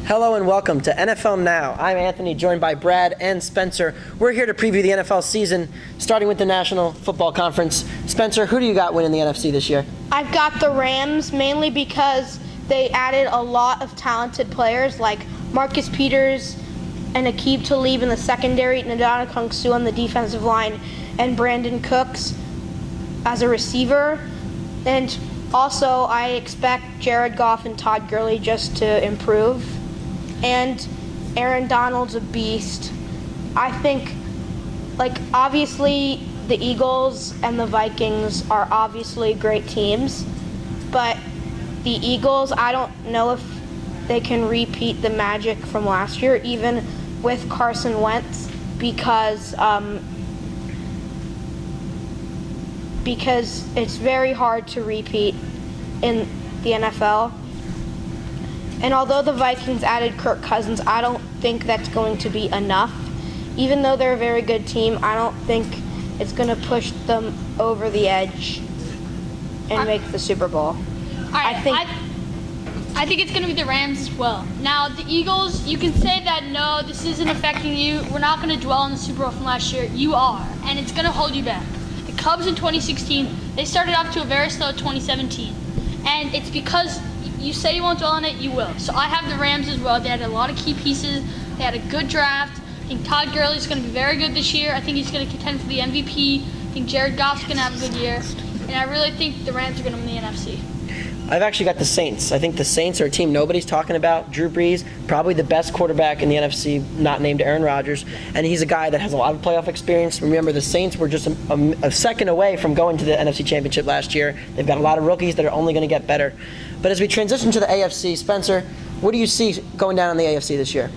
Hello and welcome to NFL Now. I'm Anthony, joined by Brad and Spencer. We're here to preview the NFL season, starting with the National Football Conference. Spencer, who do you got winning the NFC this year? I've got the Rams, mainly because they added a lot of talented players like Marcus Peters and Aqib Talib in the secondary, Ndamukong Suh on the defensive line, and Brandon Cooks as a receiver. And also, I expect Jared Goff and Todd Gurley just to improve. And Aaron Donald's a beast. I think, obviously, the Eagles and the Vikings are obviously great teams, but the Eagles, I don't know if they can repeat the magic from last year, even with Carson Wentz, because it's very hard to repeat in the NFL. And although the Vikings added Kirk Cousins, I don't think that's going to be enough. Even though they're a very good team, I don't think it's going to push them over the edge and make the Super Bowl. I think it's going to be the Rams as well. Now, the Eagles, you can say that, no, this isn't affecting you. We're not going to dwell on the Super Bowl from last year. You are, and it's going to hold you back. The Cubs in 2016, they started off to a very slow 2017. And it's because you say you won't dwell on it, you will. So I have the Rams as well. They had a lot of key pieces. They had a good draft. I think Todd Gurley is going to be very good this year. I think he's going to contend for the MVP. I think Jared Goff's going to have a good year. And I really think the Rams are going to win the NFC. I've actually got the Saints. I think the Saints are a team nobody's talking about. Drew Brees, probably the best quarterback in the NFC, not named Aaron Rodgers. And he's a guy that has a lot of playoff experience. Remember, the Saints were just a second away from going to the NFC Championship last year. They've got a lot of rookies that are only going to get better. But as we transition to the AFC, Spencer, what do you see going down in the AFC this year?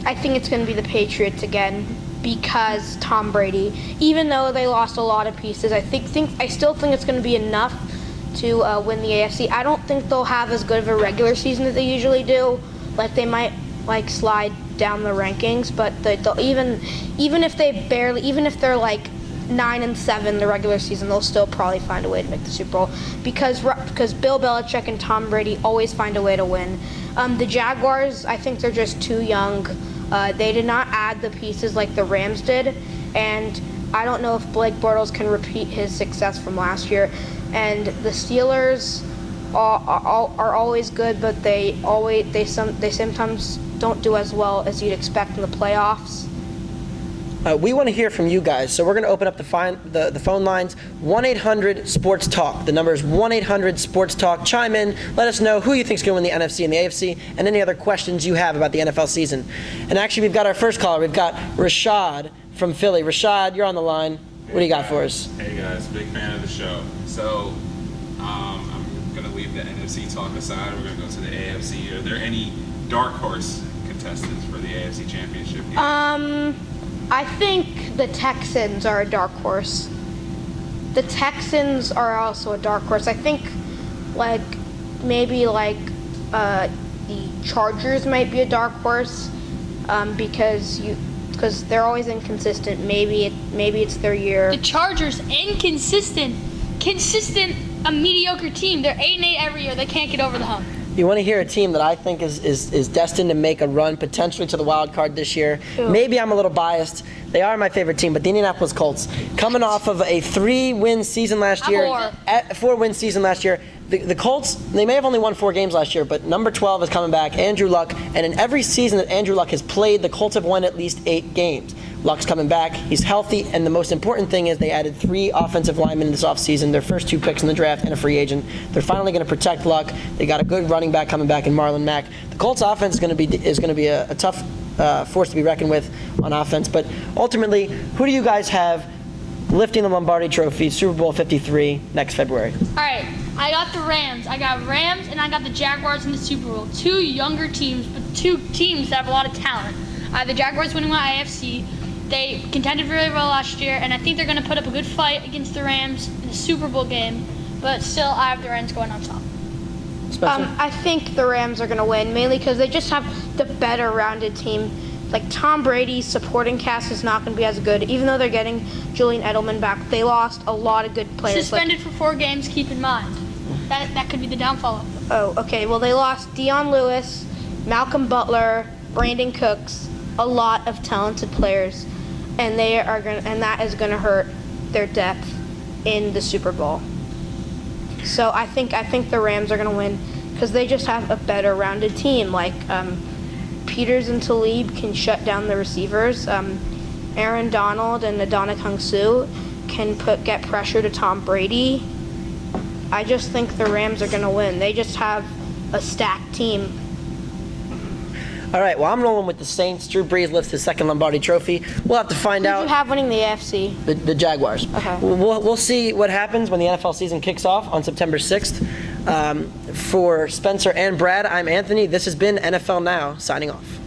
I think it's going to be the Patriots again, because Tom Brady, even though they lost a lot of pieces, I still think it's going to be enough to win the AFC. I don't think they'll have as good of a regular season as they usually do. They might slide down the rankings, but they'll even if they're 9-7 the regular season, they'll still probably find a way to make the Super Bowl because Bill Belichick and Tom Brady always find a way to win. The Jaguars, I think they're just too young. They did not add the pieces like the Rams did, and I don't know if Blake Bortles can repeat his success from last year. And the Steelers are always good, but they sometimes don't do as well as you'd expect in the playoffs. We want to hear from you guys, so we're going to open up the phone lines. 1-800-SPORTS-TALK. The number is 1-800-SPORTS-TALK. Chime in. Let us know who you think is going to win the NFC and the AFC, and any other questions you have about the NFL season. And actually, we've got our first caller. We've got Rashad from Philly. Rashad, you're on the line. What do you got for us? Hey guys, big fan of the show. So I'm going to leave the NFC talk aside. We're going to go to the AFC. Are there any dark horse contestants for the AFC Championship game? I think the Texans are a dark horse. The Texans are also a dark horse. I think maybe the Chargers might be a dark horse because they're always inconsistent. Maybe it's their year. The Chargers, inconsistent, a mediocre team. They're 8-8 every year. They can't get over the hump. You want to hear a team that I think is destined to make a run potentially to the wild card this year. Ooh. Maybe I'm a little biased. They are my favorite team, but the Indianapolis Colts, coming off of a 3-win season last year, a 4-win season last year. The Colts, they may have only won 4 games last year, but number 12 is coming back, Andrew Luck, and in every season that Andrew Luck has played, the Colts have won at least 8 games. Luck's coming back, he's healthy, and the most important thing is they added 3 offensive linemen this offseason, their first 2 picks in the draft and a free agent. They're finally going to protect Luck. They got a good running back coming back in Marlon Mack. The Colts offense is going to be a tough force to be reckoned with on offense, but ultimately, who do you guys have lifting the Lombardi Trophy, Super Bowl 53 next February? All right, I got the Rams. I got Rams, and I got the Jaguars in the Super Bowl. 2 younger teams, but 2 teams that have a lot of talent. The Jaguars winning my AFC. They contended really well last year, and I think they're going to put up a good fight against the Rams in the Super Bowl game. But still, I have the Rams going on top. I think the Rams are going to win, mainly because they just have the better rounded team. Tom Brady's supporting cast is not going to be as good, even though they're getting Julian Edelman back. They lost a lot of good players. Suspended for 4 games, keep in mind. That could be the downfall of them. Oh, okay. Well, they lost Dion Lewis, Malcolm Butler, Brandon Cooks, a lot of talented players, and that is gonna hurt their depth in the Super Bowl. So I think the Rams are gonna win because they just have a better rounded team. Like Peters and Talib can shut down the receivers. Aaron Donald and Ndamukong Suh can get pressure to Tom Brady. I just think the Rams are going to win. They just have a stacked team. All right, well, I'm rolling with the Saints. Drew Brees lifts his second Lombardi trophy. We'll have to find Who do out. you have winning the AFC? The Jaguars. Okay. We'll see what happens when the NFL season kicks off on September 6th. For Spencer and Brad, I'm Anthony. This has been NFL Now, signing off.